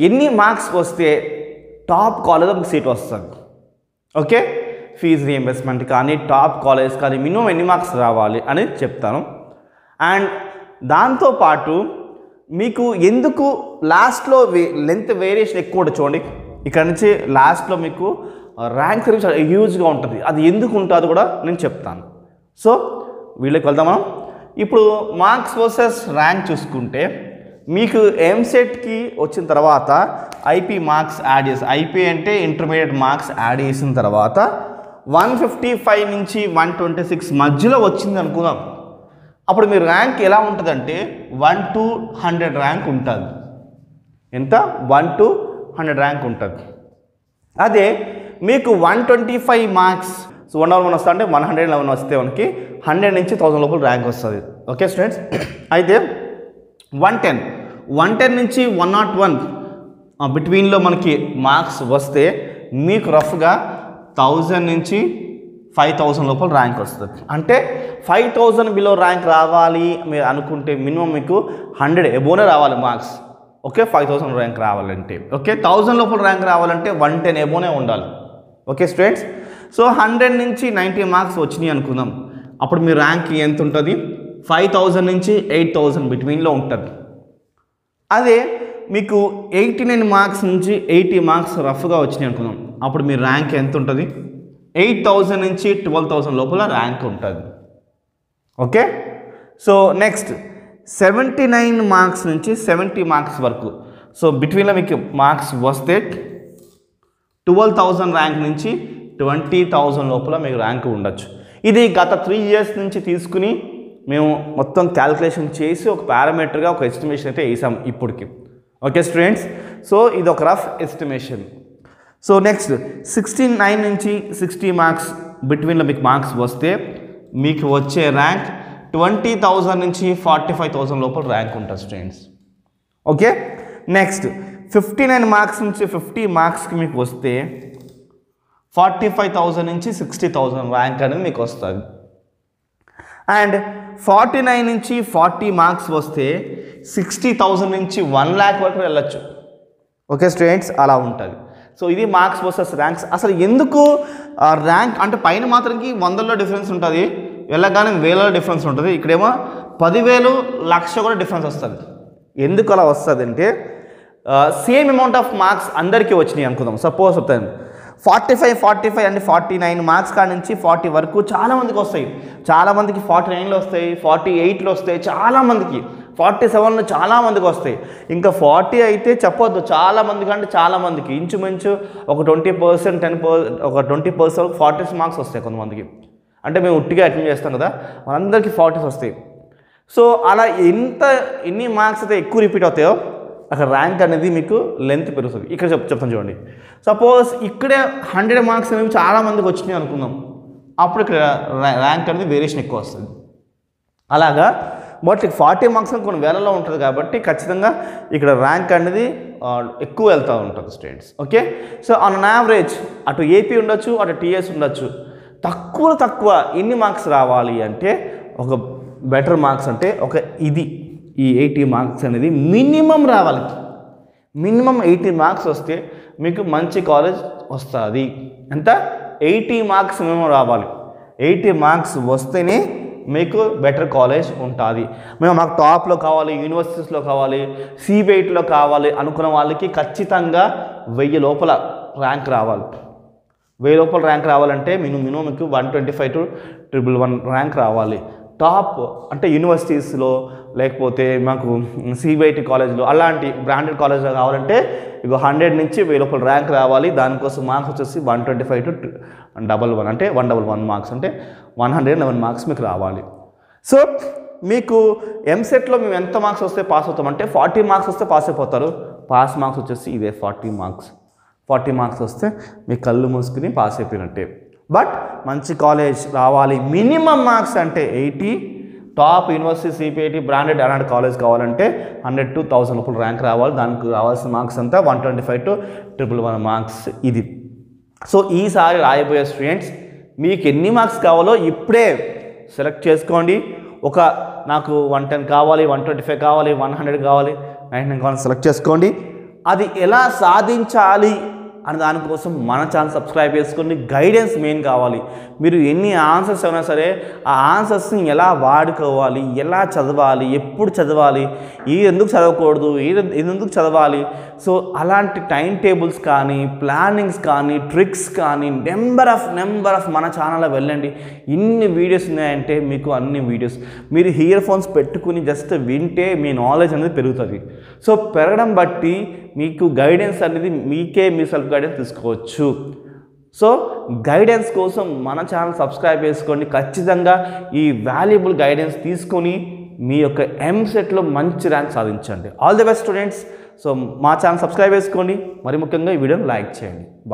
ఎన్ని మార్క్స్ వస్తే టాప్ కాలేజ్లో మీకు సీట్ వస్తుంది. ఓకే, ఫీజు రీఎంబర్స్మెంట్ కానీ టాప్ కాలేజ్ కానీ మినిమం ఎన్ని మార్క్స్ రావాలి అని చెప్తాను. అండ్ దాంతోపాటు మీకు ఎందుకు లాస్ట్లో లెంత్ వేరియేషన్ ఎక్కువ ఉంటుంది చూడండి. ఇక్కడ నుంచి లాస్ట్లో మీకు ర్యాంక్ అనేది చాలా హ్యూజ్గా ఉంటుంది. అది ఎందుకు ఉంటుందో కూడా నేను చెప్తాను. సో వీళ్ళకి వెళ్దాం మనం. ఇప్పుడు మార్క్స్ వర్సెస్ ర్యాంక్ చూసుకుంటే మీకు ఎంసెట్కి వచ్చిన తర్వాత ఐపీ మార్క్స్ యాడ్ చేసి, ఐపీ అంటే ఇంటర్మీడియట్ మార్క్స్ యాడ్ చేసిన తర్వాత 155 నుంచి 126 మధ్యలో వచ్చింది అనుకుందాం. అప్పుడు మీ ర్యాంక్ ఎలా ఉంటుందంటే 1 to 100 ర్యాంక్ ఉంటుంది. ఎంత? 1 to 100 ర్యాంక్ ఉంటుంది. అదే మీకు 125 మార్క్స్, సో 101 వస్తా అంటే 111 వస్తే మనకి 100 నుంచి 1000 లోపల ర్యాంక్ వస్తుంది. ఓకే స్టూడెంట్స్, అయితే 110 నుంచి 101 బిట్వీన్లో మనకి మార్క్స్ వస్తే మీకు రఫ్గా 1000 నుంచి 5000 లోపల ర్యాంక్ వస్తుంది. అంటే 5000 బిలో ర్యాంక్ రావాలి మీరు అనుకుంటే మినిమం మీకు 100 ఎబోనే రావాలి మార్క్స్. ఓకే, 5000 ర్యాంక్ రావాలంటే. ఓకే, 1000 లోపల ర్యాంక్ రావాలంటే 110 ఎబోనే ఉండాలి. ఓకే స్టూడెంట్స్, సో 100 నుంచి 90 మార్క్స్ వచ్చినాయి అనుకుందాం. అప్పుడు మీ ర్యాంక్ ఎంత ఉంటుంది? 5000 నుంచి 8000 బిట్వీన్లో ఉంటుంది. అదే మీకు 89 మార్క్స్ నుంచి 80 మార్క్స్ రఫ్గా వచ్చినాయి అనుకుందాం. అప్పుడు మీ ర్యాంక్ ఎంత ఉంటుంది? 8000 నుంచి 12000 లోపల ర్యాంక్ ఉంటుంది. ఓకే, సో నెక్స్ట్ 79 మార్క్స్ నుంచి 70 మార్క్స్ వరకు, సో బిట్వీన్లో మీకు మార్క్స్ వస్తే 12000 ర్యాంక్ నుంచి 20000 లోపల మీకు ర్యాంక్ ఉండొచ్చు. ఇది గత 3 years నుంచి తీసుకుని మేము మొత్తం క్యాల్కులేషన్ చేసి ఒక పారామీటర్గా ఒక ఎస్టిమేషన్ అయితే వేసాం ఇప్పటికి. ఓకే స్టూడెంట్స్, సో ఇది ఒక రఫ్ ఎస్టిమేషన్. సో నెక్స్ట్ 69 నుంచి 60 మార్క్స్ బిట్వీన్లో మీకు మార్క్స్ వస్తే మీకు వచ్చే ర్యాంక్ 20000 నుంచి 45000 లోపల ర్యాంక్ ఉంటుంది స్టూడెంట్స్. ఓకే, నెక్స్ట్ 59 మార్క్స్ నుంచి 50 మార్క్స్కి మీకు వస్తే 45000 నుంచి 60000 ర్యాంక్ అనేది మీకు వస్తుంది. అండ్ 49 నుంచి 40 మార్క్స్ వస్తే 60000 నుంచి 1 lakh వరకు వెళ్ళచ్చు. ఓకే స్టూడెంట్స్, అలా ఉంటుంది. సో ఇది మార్క్స్ వర్సెస్ ర్యాంక్స్. అసలు ఎందుకు ర్యాంక్ అంటే పైన మాత్రంకి 100లో డిఫరెన్స్ ఉంటుంది, వెళ్ళగానే 1000లో డిఫరెన్స్ ఉంటుంది. ఇక్కడేమో 10,000 1,00,000 కూడా డిఫరెన్స్ వస్తుంది. ఎందుకు అలా వస్తుంది అంటే సేమ్ అమౌంట్ ఆఫ్ మార్క్స్ అందరికీ వచ్చినాయి అనుకుందాం. సపోజ్ చెప్తాను 45 అంటే 49 మార్క్స్ కాడ నుంచి 40 వరకు చాలామందికి వస్తాయి. చాలామందికి 49లో వస్తాయి, 48లో వస్తాయి, చాలామందికి 47లో చాలామందికి వస్తాయి. ఇంకా 40 అయితే చెప్పొద్దు, చాలామందికి అంటే చాలామందికి ఇంచుమించు ఒక 20%, 10%, ఒక 20% 40 మార్క్స్ వస్తాయి కొంతమందికి. అంటే మేము ఉట్టిగా అటెండ్ చేస్తాం కదా, మనందరికీ 40 వస్తాయి. సో అలా ఎన్ని మార్క్స్ అయితే ఎక్కువ రిపీట్ అవుతాయో అక్కడ ర్యాంక్ అనేది మీకు లెంత్ పెరుగుతుంది. ఇక్కడ చెప్తాను చూడండి. సపోజ్ ఇక్కడే 100 మార్క్స్ అనేవి చాలామందికి వచ్చినాయి అనుకుందాం, అప్పుడు ఇక్కడ ర్యాంక్ అనేది వేరియేషన్ ఎక్కువ వస్తుంది. అలాగా బట్ 40 మార్క్స్ కొన్ని వేలలో ఉంటుంది కాబట్టి ఖచ్చితంగా ఇక్కడ ర్యాంక్ అనేది ఎక్కువ వెళ్తూ ఉంటుంది students. Okay, so on average అటు ఏపీ ఉండొచ్చు, అటు టీఎస్ ఉండొచ్చు. తక్కువ ఎన్ని మార్క్స్ రావాలి అంటే ఒక బెటర్ మార్క్స్ అంటే ఒక ఈ 80 మార్క్స్ అనేది మినిమం రావాలి. మినిమం 80 మార్క్స్ వస్తే మీకు మంచి కాలేజ్ వస్తుంది. ఎంత? 80 మార్క్స్ మినిమం రావాలి. 80 మార్క్స్ వస్తేనే మీకు బెటర్ కాలేజ్ ఉంటుంది. మాకు టాప్లో కావాలి, యూనివర్సిటీస్లో కావాలి, CBITలో కావాలి అనుకున్న వాళ్ళకి ఖచ్చితంగా 1000 లోపల ర్యాంక్ రావాలి. 1000 లోపల ర్యాంక్ రావాలంటే మినిమం మీకు 125 to 111 ర్యాంక్ రావాలి. టాప్ అంటే యూనివర్సిటీస్లో లేకపోతే మాకు CBIT కాలేజ్లో అలాంటి బ్రాండెడ్ కాలేజ్లో కావాలంటే ఇక 100 నుంచి 1000 లోపల ర్యాంక్ రావాలి. దానికోసం మార్క్స్ వచ్చేసి 125 to 111 అంటే 111 మార్క్స్ అంటే 111 మార్క్స్ మీకు రావాలి. సో మీకు ఎంసెట్లో మేము ఎంత మార్క్స్ వస్తే పాస్ అవుతామంటే 40 మార్క్స్ వస్తే పాస్ అయిపోతారు. పాస్ మార్క్స్ వచ్చేసి ఇదే 40 మార్క్స్. 40 మార్క్స్ వస్తే మీ కళ్ళు మూసుకుని పాస్ అయిపోయినట్టే. బట్ మంచి కాలేజ్ రావాలి, మినిమం మార్క్స్ అంటే 80, టాప్ యూనివర్సిటీ CBIT బ్రాండెడ్ అలాంటి కాలేజ్ కావాలంటే 100 to 1000 లోపల ర్యాంక్ రావాలి. దానికి రావాల్సిన మార్క్స్ అంతా 125 to 111 మార్క్స్ ఇది. సో ఈసారి రాయబోయే స్టూడెంట్స్ మీకు ఎన్ని మార్క్స్ కావాలో ఇప్పుడే సెలెక్ట్ చేసుకోండి. నాకు 110 కావాలి, 125 కావాలి, 100 కావాలి, 99 కావాలి సెలెక్ట్ చేసుకోండి. అది ఎలా సాధించాలి అని దానికోసం మన ఛానల్ సబ్స్క్రైబ్ చేసుకొని గైడెన్స్ మెయిన్ కావాలి. మీరు ఎన్ని ఆన్సర్స్ అయినా సరే ఆ ఆన్సర్స్ని ఎలా వాడుకోవాలి, ఎలా చదవాలి, ఎప్పుడు చదవాలి, ఎందుకు చదవకూడదు, ఎందుకు చదవాలి, సో అలాంటి టైం టేబుల్స్ కానీ ప్లానింగ్స్ కానీ ట్రిక్స్ కానీ నెంబర్ ఆఫ్ మన ఛానల్లో వెళ్ళండి. ఇన్ని వీడియోస్ ఉన్నాయంటే మీకు అన్ని వీడియోస్ మీరు ఇయర్ ఫోన్స్ పెట్టుకుని జస్ట్ వింటే మీ నాలెడ్జ్ అనేది పెరుగుతుంది. సో పెరగడం బట్టి మీకు గైడెన్స్ అనేది మీకే మీ సెల్ఫ్ గైడెన్స్ తీసుకోవచ్చు. సో గైడెన్స్ కోసం మన ఛానల్ సబ్స్క్రైబ్ చేసుకోండి. ఖచ్చితంగా ఈ వాల్యుబుల్ గైడెన్స్ తీసుకొని మీ యొక్క ఎంసెట్లో మంచి ర్యాంక్ సాధించండి. All the best students. So మా ఛానల్ సబ్స్క్రైబ్ చేసుకోండి, మరి ముఖ్యంగా ఈ వీడియోని లైక్ చేయండి. బాయ్.